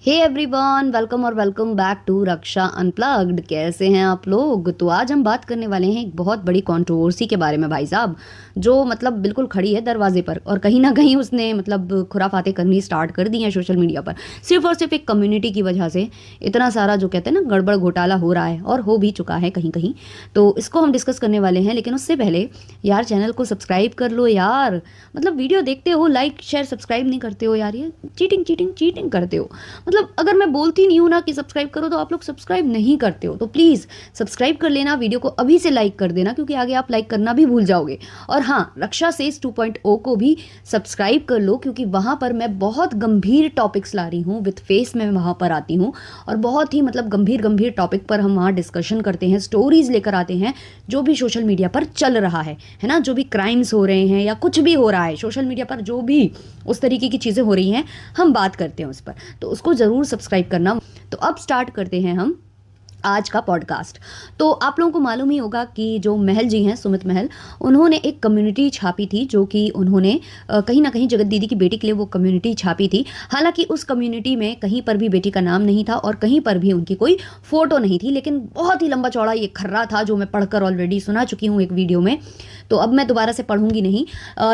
हे everyone, welcome और welcome back to Raksha unplugged. कैसे हैं आप लोग? तो आज हम बात करने वाले हैं एक बहुत बड़ी कंट्रोवर्सी के बारे में भाई साहब, जो मतलब बिल्कुल खड़ी है दरवाजे पर और कहीं ना कहीं उसने मतलब खुराफाते करनी स्टार्ट कर दी हैं सोशल मीडिया पर, सिर्फ और सिर्फ एक कम्युनिटी की वजह से। इतना सारा जो कहते हैं ना गड़बड़ घोटाला हो रहा है और हो भी चुका है कहीं कहीं, तो इसको हम डिस्कस करने वाले हैं। लेकिन उससे पहले यार चैनल को सब्सक्राइब कर लो यार, मतलब वीडियो देखते हो लाइक शेयर सब्सक्राइब नहीं करते हो यार, ये चीटिंग चीटिंग चीटिंग करते हो। मतलब अगर मैं बोलती नहीं हूँ ना कि सब्सक्राइब करो तो आप लोग सब्सक्राइब नहीं करते हो, तो प्लीज़ सब्सक्राइब कर लेना, वीडियो को अभी से लाइक कर देना क्योंकि आगे आप लाइक करना भी भूल जाओगे। और हाँ, रक्षा सेज 2.0 को भी सब्सक्राइब कर लो क्योंकि वहाँ पर मैं बहुत गंभीर टॉपिक्स ला रही हूँ, विथ फेस में वहाँ पर आती हूँ और बहुत ही मतलब गंभीर गंभीर टॉपिक पर हम वहाँ डिस्कशन करते हैं, स्टोरीज लेकर आते हैं जो भी सोशल मीडिया पर चल रहा है ना, जो भी क्राइम्स हो रहे हैं या कुछ भी हो रहा है सोशल मीडिया पर, जो भी उस तरीके की चीज़ें हो रही हैं हम बात करते हैं उस पर, तो उसको ज़रूर सब्सक्राइब करना। तो अब स्टार्ट करते हैं हम आज का पॉडकास्ट। तो आप लोगों को मालूम ही होगा कि जो महल जी हैं, सुमित महल, उन्होंने एक कम्युनिटी छापी थी जो कि उन्होंने कहीं ना कहीं जगत दीदी की बेटी के लिए वो कम्युनिटी छापी थी। हालांकि उस कम्युनिटी में कहीं पर भी बेटी का नाम नहीं था और कहीं पर भी उनकी कोई फोटो नहीं थी, लेकिन बहुत ही लंबा चौड़ा ये खर्रा था जो मैं पढ़कर ऑलरेडी सुना चुकी हूँ एक वीडियो में, तो अब मैं दोबारा से पढ़ूंगी नहीं।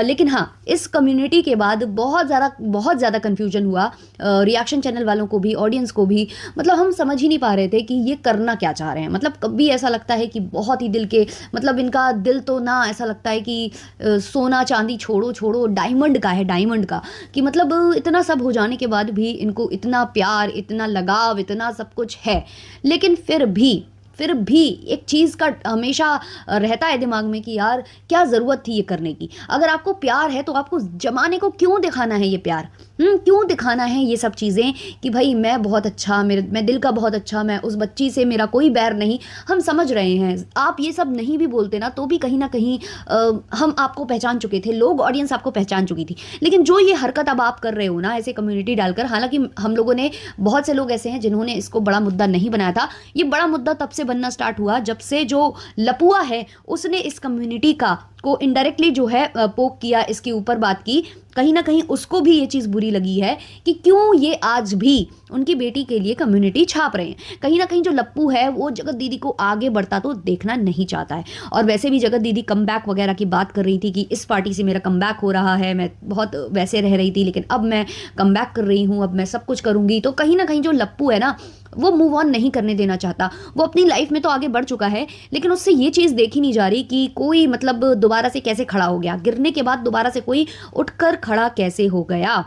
लेकिन हाँ, इस कम्युनिटी के बाद बहुत ज़्यादा कन्फ्यूजन हुआ रिएक्शन चैनल वालों को भी, ऑडियंस को भी। मतलब हम समझ ही नहीं पा रहे थे कि ये करना क्या चाह रहे हैं। मतलब कभी ऐसा लगता है कि बहुत ही दिल के, मतलब इनका दिल तो ना ऐसा लगता है कि सोना चांदी छोड़ो छोड़ो, डायमंड का है, डायमंड का, कि मतलब इतना सब हो जाने के बाद भी इनको इतना प्यार, इतना लगाव, इतना सब कुछ है। लेकिन फिर भी एक चीज़ का हमेशा रहता है दिमाग में कि यार क्या ज़रूरत थी ये करने की। अगर आपको प्यार है तो आपको जमाने को क्यों दिखाना है ये प्यार, क्यों दिखाना है ये सब चीज़ें कि भाई मैं बहुत अच्छा, मैं दिल का बहुत अच्छा, मैं उस बच्ची से मेरा कोई बैर नहीं। हम समझ रहे हैं, आप ये सब नहीं भी बोलते ना तो भी कहीं ना कहीं हम आपको पहचान चुके थे, लोग, ऑडियंस आपको पहचान चुकी थी। लेकिन जो ये हरकत अब आप कर रहे हो ना, ऐसे कम्युनिटी डालकर, हालांकि हम लोगों ने, बहुत से लोग ऐसे हैं जिन्होंने इसको बड़ा मुद्दा नहीं बनाया था। ये बड़ा मुद्दा तब से बनना स्टार्ट हुआ जब से जो लपुआ है उसने इस कम्युनिटी को इनडायरेक्टली जो है पोक किया, इसके ऊपर बात की। कहीं ना कहीं उसको भी ये चीज़ बुरी लगी है कि क्यों ये आज भी उनकी बेटी के लिए कम्युनिटी छाप रहे हैं। कहीं ना कहीं जो लप्पू है वो जगत दीदी को आगे बढ़ता तो देखना नहीं चाहता है। और वैसे भी जगत दीदी कमबैक वगैरह की बात कर रही थी कि इस पार्टी से मेरा कमबैक हो रहा है, मैं बहुत वैसे रह रही थी लेकिन अब मैं कमबैक कर रही हूँ, अब मैं सब कुछ करूँगी। तो कहीं ना कहीं जो लप्पू है ना, वो मूव ऑन नहीं करने देना चाहता। वो अपनी लाइफ में तो आगे बढ़ चुका है लेकिन उससे ये चीज़ देखी नहीं जा रही कि कोई मतलब दोबारा से कैसे खड़ा हो गया, गिरने के बाद दोबारा से कोई उठकर खड़ा कैसे हो गया।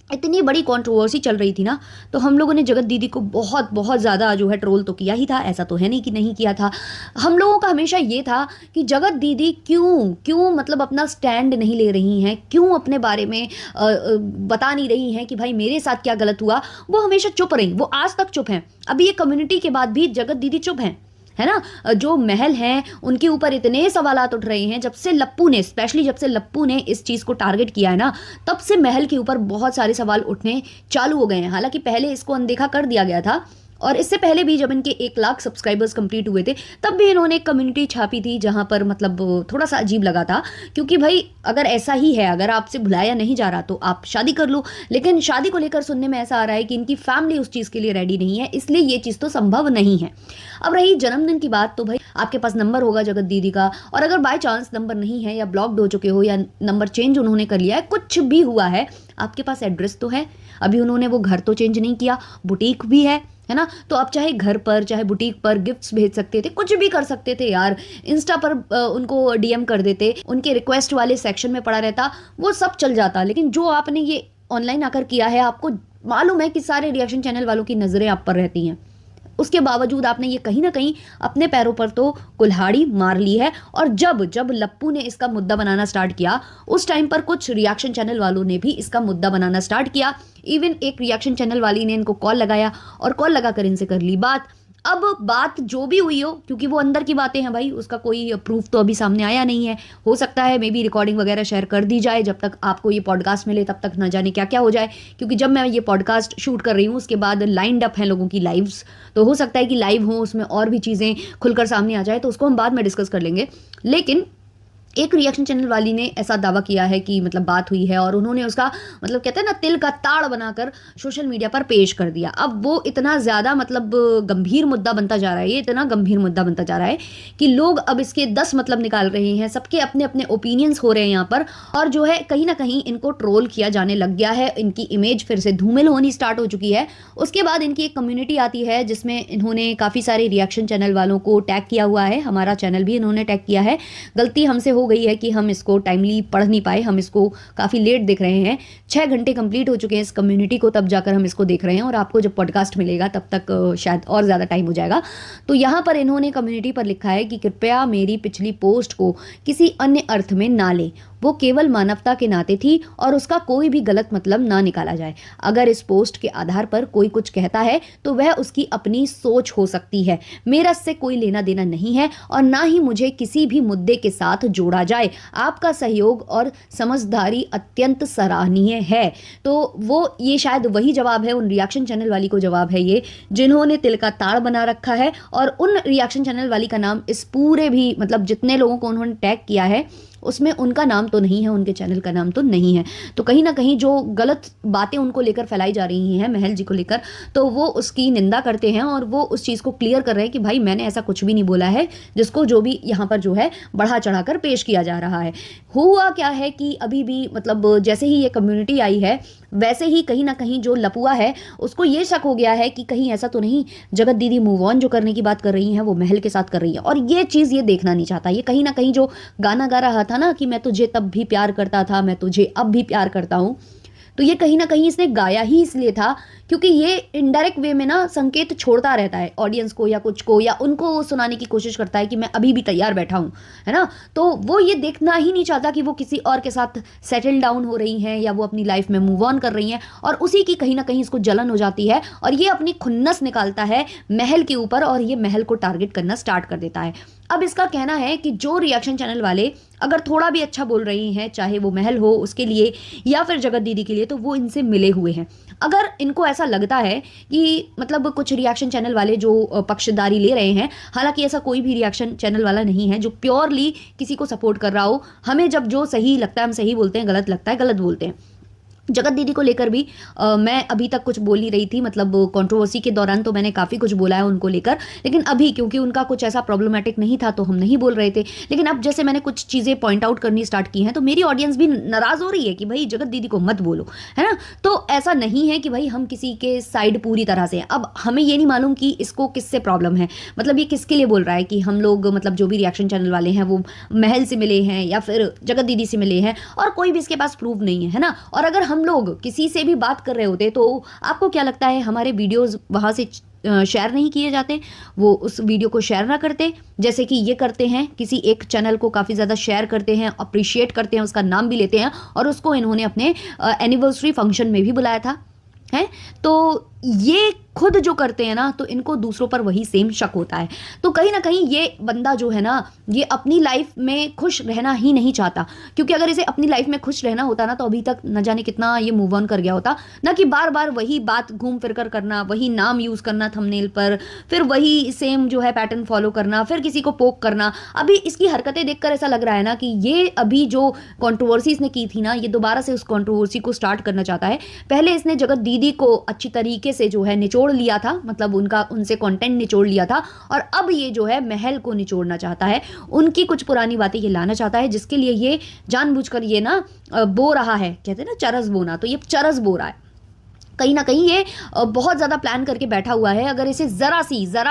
इतनी बड़ी कंट्रोवर्सी चल रही थी ना, तो हम लोगों ने जगत दीदी को बहुत बहुत ज़्यादा जो है ट्रोल तो किया ही था, ऐसा तो है नहीं कि नहीं किया था। हम लोगों का हमेशा ये था कि जगत दीदी क्यों मतलब अपना स्टैंड नहीं ले रही हैं, क्यों अपने बारे में बता नहीं रही हैं कि भाई मेरे साथ क्या गलत हुआ। वो हमेशा चुप रही, वो आज तक चुप हैं। अभी ये कम्युनिटी के बाद भी जगत दीदी चुप हैं, है ना। जो महल हैं उनके ऊपर इतने सवालात उठ रहे हैं, जब से लप्पू ने, स्पेशली जब से लप्पू ने इस चीज़ को टारगेट किया है ना, तब से महल के ऊपर बहुत सारे सवाल उठने चालू हो गए हैं। हालांकि पहले इसको अनदेखा कर दिया गया था और इससे पहले भी जब इनके 1 लाख सब्सक्राइबर्स कंप्लीट हुए थे तब भी इन्होंने एक कम्युनिटी छापी थी जहां पर मतलब थोड़ा सा अजीब लगा था। क्योंकि भाई अगर ऐसा ही है, अगर आपसे बुलाया नहीं जा रहा तो आप शादी कर लो, लेकिन शादी को लेकर सुनने में ऐसा आ रहा है कि इनकी फैमिली उस चीज़ के लिए रेडी नहीं है, इसलिए ये चीज़ तो संभव नहीं है। अब रही जन्मदिन की बात, तो भाई आपके पास नंबर होगा जगत दीदी का, और अगर बाय चांस नंबर नहीं है या ब्लॉक्ड हो चुके हो या नंबर चेंज उन्होंने कर लिया है, कुछ भी हुआ है, आपके पास एड्रेस तो है। अभी उन्होंने वो घर तो चेंज नहीं किया, बुटीक भी है ना, तो आप चाहे घर पर चाहे बुटीक पर गिफ्ट्स भेज सकते थे, कुछ भी कर सकते थे यार। इंस्टा पर उनको डीएम कर देते, उनके रिक्वेस्ट वाले सेक्शन में पड़ा रहता, वो सब चल जाता। लेकिन जो आपने ये ऑनलाइन आकर किया है, आपको मालूम है कि सारे रिएक्शन चैनल वालों की नज़रें आप पर रहती हैं, उसके बावजूद आपने ये कहीं ना कहीं अपने पैरों पर तो कुल्हाड़ी मार ली है। और जब लप्पू ने इसका मुद्दा बनाना स्टार्ट किया, उस टाइम पर कुछ रिएक्शन चैनल वालों ने भी इसका मुद्दा बनाना स्टार्ट किया। इवन एक रिएक्शन चैनल वाली ने इनको कॉल लगाया और कॉल लगाकर इनसे कर ली बात। अब बात जो भी हुई हो, क्योंकि वो अंदर की बातें हैं भाई, उसका कोई प्रूफ तो अभी सामने आया नहीं है। हो सकता है मे बी रिकॉर्डिंग वगैरह शेयर कर दी जाए, जब तक आपको ये पॉडकास्ट मिले तब तक न जाने क्या क्या हो जाए। क्योंकि जब मैं ये पॉडकास्ट शूट कर रही हूँ उसके बाद लाइंड अप हैं लोगों की लाइव्स, तो हो सकता है कि लाइव हो उसमें और भी चीज़ें खुलकर सामने आ जाए, तो उसको हम बाद में डिस्कस कर लेंगे। लेकिन एक रिएक्शन चैनल वाली ने ऐसा दावा किया है कि मतलब बात हुई है और उन्होंने उसका मतलब कहते हैं ना तिल का ताड़ बनाकर सोशल मीडिया पर पेश कर दिया। अब वो इतना ज़्यादा मतलब गंभीर मुद्दा बनता जा रहा है, ये इतना गंभीर मुद्दा बनता जा रहा है कि लोग अब इसके 10 मतलब निकाल रहे हैं, सबके अपने अपने ओपिनियंस हो रहे हैं यहाँ पर। और जो है कहीं ना कहीं इनको ट्रोल किया जाने लग गया है, इनकी इमेज फिर से धूमिल होनी स्टार्ट हो चुकी है। उसके बाद इनकी एक कम्युनिटी आती है जिसमें इन्होंने काफ़ी सारे रिएक्शन चैनल वालों को टैग किया हुआ है, हमारा चैनल भी इन्होंने टैग किया है। गलती हमसे हो गई है कि हम इसको टाइमली पढ़ नहीं पाए, हम इसको काफ़ी लेट देख रहे हैं। 6 घंटे कंप्लीट हो चुके हैं इस कम्युनिटी को, तब जाकर हम इसको देख रहे हैं और आपको जब पॉडकास्ट मिलेगा तब तक शायद और ज़्यादा टाइम हो जाएगा। तो यहाँ पर इन्होंने कम्युनिटी पर लिखा है कि कृपया मेरी पिछली पोस्ट को किसी अन्य अर्थ में ना लें, वो केवल मानवता के नाते थी और उसका कोई भी गलत मतलब ना निकाला जाए। अगर इस पोस्ट के आधार पर कोई कुछ कहता है तो वह उसकी अपनी सोच हो सकती है, मेरा इससे कोई लेना देना नहीं है और ना ही मुझे किसी भी मुद्दे के साथ जोड़ा जाए। आपका सहयोग और समझदारी अत्यंत सराहनीय है। तो वो ये शायद वही जवाब है, उन रिएक्शन चैनल वाली को जवाब है ये, जिन्होंने तिल का ताड़ बना रखा है। और उन रिएक्शन चैनल वाली का नाम इस पूरे भी मतलब जितने लोगों को उन्होंने टैग किया है उसमें उनका नाम तो नहीं है, उनके चैनल का नाम तो नहीं है। तो कहीं ना कहीं जो गलत बातें उनको लेकर फैलाई जा रही हैं महल जी को लेकर, तो वो उसकी निंदा करते हैं और वो उस चीज़ को क्लियर कर रहे हैं कि भाई मैंने ऐसा कुछ भी नहीं बोला है, जिसको जो भी यहाँ पर जो है बढ़ा चढ़ाकर पेश किया जा रहा है। हुआ क्या है कि अभी भी मतलब जैसे ही ये कम्युनिटी आई है वैसे ही कहीं ना कहीं जो लपुआ है उसको ये शक हो गया है कि कहीं ऐसा तो नहीं जगत दीदी मूव ऑन जो करने की बात कर रही हैं वो महल के साथ कर रही है। और ये चीज़ ये देखना नहीं चाहता। ये कहीं ना कहीं जो गाना गा रहा था ना कि मैं तुझे तब भी प्यार करता था, मैं तुझे अब भी प्यार करता हूँ, तो ये कहीं ना कहीं इसने गाया ही इसलिए था क्योंकि ये इनडायरेक्ट वे में ना संकेत छोड़ता रहता है ऑडियंस को या कुछ को, या उनको सुनाने की कोशिश करता है कि मैं अभी भी तैयार बैठा हूँ, है ना। तो वो ये देखना ही नहीं चाहता कि वो किसी और के साथ सेटल डाउन हो रही हैं या वो अपनी लाइफ में मूव ऑन कर रही हैं, और उसी की कहीं ना कहीं इसको जलन हो जाती है और ये अपनी खुन्नस निकालता है महल के ऊपर और ये महल को टारगेट करना स्टार्ट कर देता है। अब इसका कहना है कि जो रिएक्शन चैनल वाले अगर थोड़ा भी अच्छा बोल रही हैं, चाहे वो महल हो उसके लिए या फिर जगत दीदी के लिए, तो वो इनसे मिले हुए हैं। अगर इनको ऐसा लगता है कि मतलब कुछ रिएक्शन चैनल वाले जो पक्षदारी ले रहे हैं, हालांकि ऐसा कोई भी रिएक्शन चैनल वाला नहीं है जो प्योरली किसी को सपोर्ट कर रहा हो। हमें जब जो सही लगता है हम सही बोलते हैं, गलत लगता है गलत बोलते हैं। जगत दीदी को लेकर भी मैं अभी तक कुछ बोल नहीं रही थी, मतलब कंट्रोवर्सी के दौरान तो मैंने काफ़ी कुछ बोला है उनको लेकर, लेकिन अभी क्योंकि उनका कुछ ऐसा प्रॉब्लमेटिक नहीं था तो हम नहीं बोल रहे थे। लेकिन अब जैसे मैंने कुछ चीज़ें पॉइंट आउट करनी स्टार्ट की हैं तो मेरी ऑडियंस भी नाराज़ हो रही है कि भाई जगत दीदी को मत बोलो, है ना। तो ऐसा नहीं है कि भाई हम किसी के साइड पूरी तरह से हैं। अब हमें ये नहीं मालूम कि इसको किससे प्रॉब्लम है, मतलब ये किसके लिए बोल रहा है कि हम लोग मतलब जो भी रिएक्शन चैनल वाले हैं वो महल से मिले हैं या फिर जगत दीदी से मिले हैं, और कोई भी इसके पास प्रूफ नहीं है ना। और अगर हम लोग किसी से भी बात कर रहे होते तो आपको क्या लगता है हमारे वीडियोस वहां से शेयर नहीं किए जाते, वो उस वीडियो को शेयर ना करते जैसे कि ये करते हैं। किसी एक चैनल को काफ़ी ज़्यादा शेयर करते हैं, अप्रिशिएट करते हैं, उसका नाम भी लेते हैं और उसको इन्होंने अपने एनिवर्सरी फंक्शन में भी बुलाया था, है। तो ये खुद जो करते हैं ना तो इनको दूसरों पर वही सेम शक होता है। तो कहीं ना कहीं ये बंदा जो है ना ये अपनी लाइफ में खुश रहना ही नहीं चाहता, क्योंकि अगर इसे अपनी लाइफ में खुश रहना होता ना तो अभी तक न जाने कितना ये मूव ऑन कर गया होता, ना कि बार बार वही बात घूम फिर कर करना, वही नाम यूज़ करना थंबनेल पर, फिर वही सेम जो है पैटर्न फॉलो करना, फिर किसी को पोक करना। अभी इसकी हरकतें देखकर ऐसा लग रहा है ना कि ये अभी जो कॉन्ट्रोवर्सी इसने की थी ना ये दोबारा से उस कॉन्ट्रोवर्सी को स्टार्ट करना चाहता है। पहले इसने जगत दीदी को अच्छी तरीके से जो है निचोड़ लिया था, मतलब उनसे कंटेंट निचोड़ लिया था, और अब ये जो है महल को निचोड़ना चाहता है, उनकी कुछ पुरानी बातें ये लाना चाहता है, जिसके लिए ये जानबूझकर ये ना बो रहा है, कहते हैं ना चरस बोना, तो ये चरस बो रहा है। कहीं ना कहीं ये बहुत ज़्यादा प्लान करके बैठा हुआ है। अगर इसे ज़रा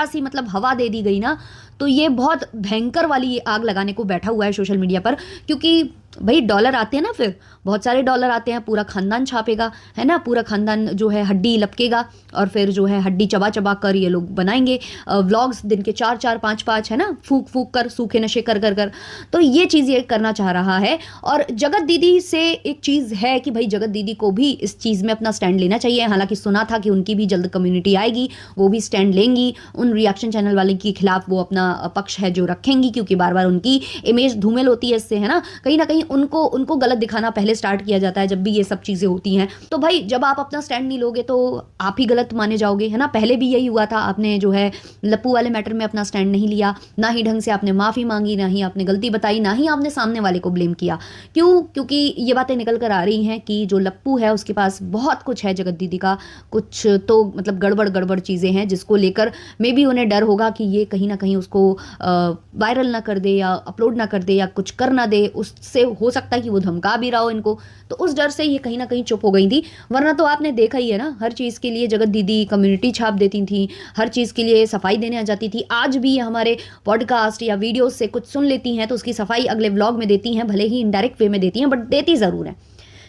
सी मतलब हवा दे दी गई ना तो ये बहुत भयंकर वाली आग लगाने को बैठा हुआ है सोशल मीडिया पर, क्योंकि भाई डॉलर आते हैं ना, फिर बहुत सारे डॉलर आते हैं, पूरा खानदान छापेगा, है ना, पूरा खानदान जो है हड्डी लपकेगा और फिर जो है हड्डी चबा चबा कर ये लोग बनाएंगे व्लॉग्स दिन के 4-4 5-5, है ना, फूक फूक कर, सूखे नशे कर कर कर। तो ये चीज़ ये करना चाह रहा है। और जगत दीदी से एक चीज़ है कि भाई जगत दीदी को भी इस चीज़ में अपना स्टैंड लेना चाहिए। हालांकि सुना था कि उनकी भी जल्द कम्युनिटी आएगी, वो भी स्टैंड लेंगी, उन रिएक्शन चैनल वाले के खिलाफ वो अपना पक्ष है जो रखेंगी, क्योंकि बार बार उनकी इमेज धूमिल होती है इससे, है ना। कहीं ना कहीं कहीं उनको उनको गलत दिखाना पहले स्टार्ट किया जाता है जब भी ये सब चीज़ें होती हैं। तो भाई जब आप अपना स्टैंड नहीं लोगे तो आप ही गलत माने जाओगे, है ना। पहले भी यही हुआ था, आपने जो है लप्पू वाले मैटर में अपना स्टैंड नहीं लिया, ना ही ढंग से आपने माफ़ी मांगी, ना ही आपने गलती बताई, ना ही आपने सामने वाले को ब्लेम किया। क्यों? क्योंकि ये बातें निकल कर आ रही हैं कि जो लप्पू है उसके पास बहुत कुछ है जगत दीदी का, कुछ तो मतलब गड़बड़ गड़बड़ चीज़ें हैं जिसको लेकर मे बी उन्हें डर होगा कि ये कहीं ना कहीं उसको वायरल ना कर दे या अपलोड ना कर दे या कुछ कर ना दे, उससे हो सकता है कि वो धमका भी रहा हो इनको। तो उस डर से ये कहीं ना कहीं चुप हो गई थी, वरना तो आपने देखा ही है ना, हर चीज़ के लिए जगत दीदी कम्युनिटी छाप देती थी, हर चीज़ के लिए सफाई देने आ जाती थी। आज भी हमारे पॉडकास्ट या वीडियोस से कुछ सुन लेती हैं तो उसकी सफाई अगले व्लॉग में देती हैं, भले ही इनडायरेक्ट वे में देती हैं बट देती ज़रूर है।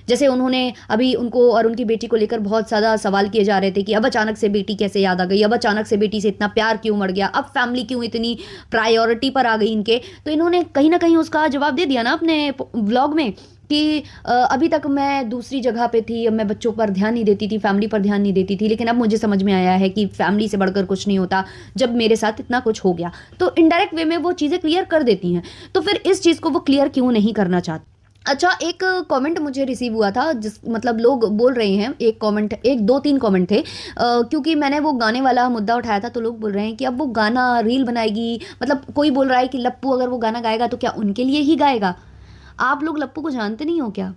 जैसे उन्होंने अभी उनको और उनकी बेटी को लेकर बहुत ज़्यादा सवाल किए जा रहे थे कि अब अचानक से बेटी कैसे याद आ गई, अब अचानक से बेटी से इतना प्यार क्यों मर गया, अब फैमिली क्यों इतनी प्रायोरिटी पर आ गई इनके। तो इन्होंने कहीं ना कहीं उसका जवाब दे दिया ना अपने व्लॉग में कि अभी तक मैं दूसरी जगह पे थी, अब मैं बच्चों पर ध्यान नहीं देती थी, फैमिली पर ध्यान नहीं देती थी, लेकिन अब मुझे समझ में आया है कि फैमिली से बढ़कर कुछ नहीं होता जब मेरे साथ इतना कुछ हो गया। तो इनडायरेक्ट वे में वो चीज़ें क्लियर कर देती हैं, तो फिर इस चीज़ को वो क्लियर क्यों नहीं करना चाहती। अच्छा, एक कमेंट मुझे रिसीव हुआ था जिस मतलब लोग बोल रहे हैं, एक कमेंट, एक दो तीन कमेंट थे, क्योंकि मैंने वो गाने वाला मुद्दा उठाया था तो लोग बोल रहे हैं कि अब वो गाना रील बनाएगी, मतलब कोई बोल रहा है कि लप्पू अगर वो गाना गाएगा तो क्या उनके लिए ही गाएगा। आप लोग लप्पू को जानते नहीं हो क्या?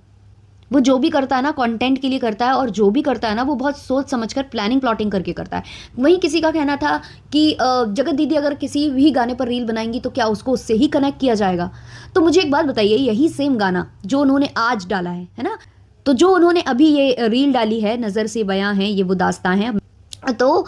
वो जो भी करता है ना कंटेंट के लिए करता है, और जो भी करता है ना वो बहुत सोच समझकर प्लानिंग प्लॉटिंग करके करता है। वहीं किसी का कहना था कि जगत दीदी अगर किसी भी गाने पर रील बनाएंगी तो क्या उसको उससे ही कनेक्ट किया जाएगा। तो मुझे एक बात बताइए, यही सेम गाना जो उन्होंने आज डाला है ना, तो जो उन्होंने अभी ये रील डाली है, नज़र से बयां है ये वो दास्तां है, तो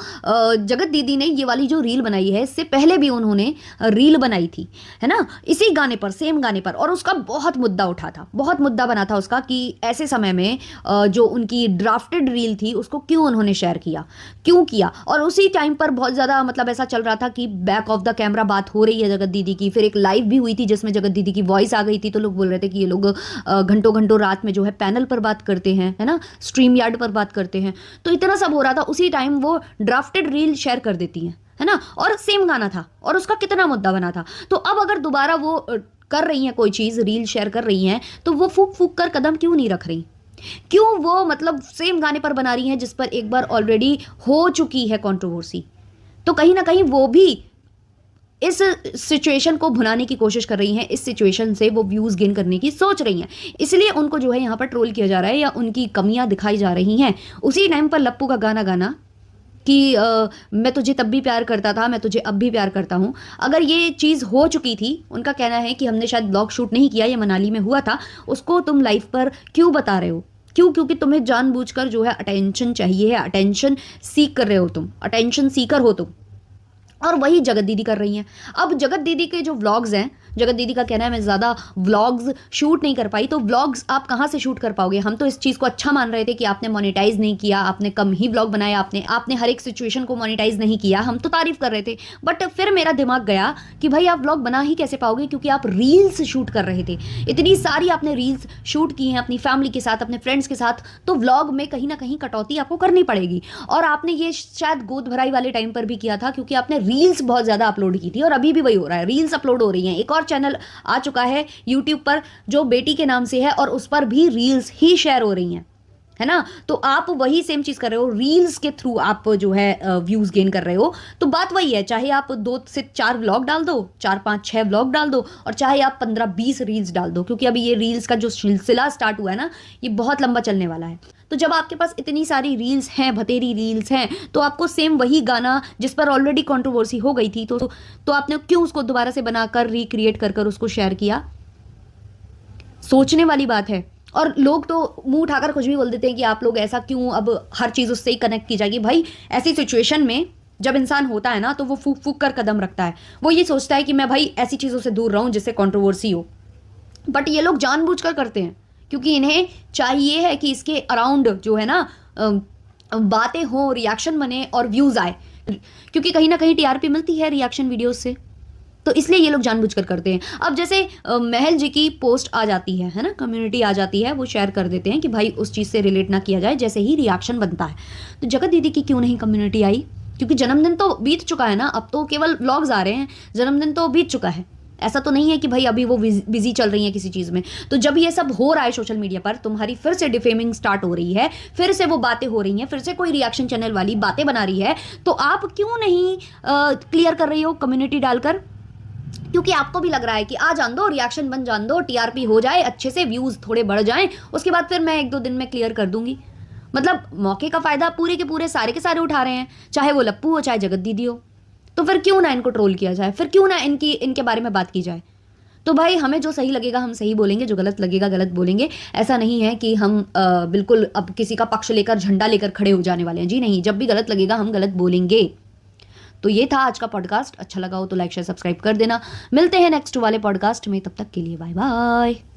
जगत दीदी ने ये वाली जो रील बनाई है इससे पहले भी उन्होंने रील बनाई थी, है ना, इसी गाने पर, सेम गाने पर, और उसका बहुत मुद्दा उठा था, बहुत मुद्दा बना था उसका कि ऐसे समय में जो उनकी ड्राफ्टेड रील थी उसको क्यों उन्होंने शेयर किया, क्यों किया। और उसी टाइम पर बहुत ज़्यादा मतलब ऐसा चल रहा था कि बैक ऑफ द कैमरा बात हो रही है जगत दीदी की। फिर एक लाइव भी हुई थी जिसमें जगत दीदी की वॉइस आ गई थी, तो लोग बोल रहे थे कि ये लोग घंटों घंटों रात में जो है पैनल पर बात करते हैं, है ना, स्ट्रीम यार्ड पर बात करते हैं। तो इतना सब हो रहा था, उसी टाइम वो ड्राफ्टेड रील शेयर कर देती हैं, है ना, और सेम गाना था और उसका कितना मुद्दा बना था। तो अब अगर दोबारा वो कर रही हैं कोई चीज़, रील शेयर कर रही हैं, तो वो फूक फूक कर कदम क्यों नहीं रख रही, क्यों वो मतलब सेम गाने पर बना रही हैं जिस पर एक बार ऑलरेडी हो चुकी है कंट्रोवर्सी। तो कहीं ना कहीं वो भी इस सिचुएशन को भुनाने की कोशिश कर रही हैं, इस सिचुएशन से वो व्यूज़ गेन करने की सोच रही हैं, इसलिए उनको जो है यहाँ पर ट्रोल किया जा रहा है या उनकी कमियां दिखाई जा रही हैं। उसी टाइम पर लप्पू का गाना गाना कि मैं तुझे तब भी प्यार करता था, मैं तुझे अब भी प्यार करता हूँ, अगर ये चीज़ हो चुकी थी, उनका कहना है कि हमने शायद ब्लॉग शूट नहीं किया, ये मनाली में हुआ था, उसको तुम लाइव पर क्यों बता रहे हो, क्यों? क्योंकि तुम्हें जानबूझकर जो है अटेंशन चाहिए है, अटेंशन सीख कर रहे हो तुम, अटेंशन सीकर हो तुम, और वही जगत दीदी कर रही हैं। अब जगत दीदी के जो व्लॉग्स हैं, जगत दीदी का कहना है मैं ज़्यादा व्लॉग्स शूट नहीं कर पाई, तो व्लॉग्स आप कहाँ से शूट कर पाओगे। हम तो इस चीज़ को अच्छा मान रहे थे कि आपने मोनेटाइज नहीं किया, आपने कम ही व्लॉग बनाया, आपने हर एक सिचुएशन को मोनेटाइज नहीं किया, हम तो तारीफ कर रहे थे। बट फिर मेरा दिमाग गया कि भाई आप व्लॉग बना ही कैसे पाओगे, क्योंकि आप रील्स शूट कर रहे थे, इतनी सारी आपने रील्स शूट की हैं अपनी फैमिली के साथ, अपने फ्रेंड्स के साथ, तो व्लॉग में कहीं ना कहीं कटौती आपको करनी पड़ेगी। और आपने ये शायद गोद भराई वाले टाइम पर भी किया था, क्योंकि आपने रील्स बहुत ज़्यादा अपलोड की थी, और अभी भी वही हो रहा है, रील्स अपलोड हो रही हैं। एक और चैनल आ चुका है यूट्यूब पर जो बेटी के नाम से है, और उस पर भी रील्स ही शेयर हो रही हैं, है ना। तो आप वही सेम चीज कर रहे हो, रील्स के थ्रू आप जो है व्यूज गेन कर रहे हो। तो बात वही है, चाहे आप 2 से 4 व्लॉग डाल दो, 4 5 6 व्लॉग डाल दो, और चाहे आप 15 20 रील्स डाल दो, क्योंकि अभी ये रील्स का जो सिलसिला स्टार्ट हुआ है ना, ये बहुत लंबा चलने वाला है। तो जब आपके पास इतनी सारी रील्स हैं, भतेरी रील्स हैं, तो आपको सेम वही गाना जिस पर ऑलरेडी कंट्रोवर्सी हो गई थी, तो आपने क्यों उसको दोबारा से बनाकर रिक्रिएट कर कर उसको शेयर किया। सोचने वाली बात है। और लोग तो मुंह उठाकर कुछ भी बोल देते हैं कि आप लोग ऐसा क्यों, अब हर चीज़ उससे ही कनेक्ट की जाएगी। भाई ऐसी सिचुएशन में जब इंसान होता है ना, तो वो फूक फूक कर कदम रखता है, वो ये सोचता है कि मैं भाई ऐसी चीज़ों से दूर रहूं जिससे कंट्रोवर्सी हो। बट ये लोग जानबूझकर करते हैं, क्योंकि इन्हें चाहिए है कि इसके अराउंड जो है ना बातें हो, रिएक्शन बने और व्यूज़ आए, क्योंकि कहीं ना कहीं टीआरपी मिलती है रिएक्शन वीडियोस से, तो इसलिए ये लोग जानबूझकर करते हैं। अब जैसे महल जी की पोस्ट आ जाती है ना, कम्युनिटी आ जाती है, वो शेयर कर देते हैं कि भाई उस चीज़ से रिलेट ना किया जाए, जैसे ही रिएक्शन बनता है। तो जगत दीदी की क्यों नहीं कम्युनिटी आई, क्योंकि जन्मदिन तो बीत चुका है ना, अब तो केवल व्लॉग्स आ रहे हैं, जन्मदिन तो बीत चुका है। ऐसा तो नहीं है कि भाई अभी वो बिजी चल रही हैं किसी चीज़ में। तो जब ये सब हो रहा है सोशल मीडिया पर, तुम्हारी फिर से डिफेमिंग स्टार्ट हो रही है, फिर से वो बातें हो रही हैं, फिर से कोई रिएक्शन चैनल वाली बातें बना रही है, तो आप क्यों नहीं क्लियर कर रही हो कम्युनिटी डालकर? क्योंकि आपको भी लग रहा है कि आ जान दो, रिएक्शन बन जान दो, टीआरपी हो जाए अच्छे से, व्यूज थोड़े बढ़ जाएं, उसके बाद फिर मैं 1-2 दिन में क्लियर कर दूंगी। मतलब मौके का फायदा पूरे के पूरे सारे के सारे उठा रहे हैं, चाहे वो लप्पू हो चाहे जगत दीदी हो। तो फिर क्यों ना इनको ट्रोल किया जाए, फिर क्यों ना इनके बारे में बात की जाए। तो भाई हमें जो सही लगेगा हम सही बोलेंगे, जो गलत लगेगा गलत बोलेंगे। ऐसा नहीं है कि हम बिल्कुल अब किसी का पक्ष लेकर झंडा लेकर खड़े हो जाने वाले हैं, जी नहीं। जब भी गलत लगेगा हम गलत बोलेंगे। तो ये था आज का पॉडकास्ट। अच्छा लगा हो तो लाइक शेयर सब्सक्राइब कर देना। मिलते हैं नेक्स्ट वाले पॉडकास्ट में, तब तक के लिए बाय बाय।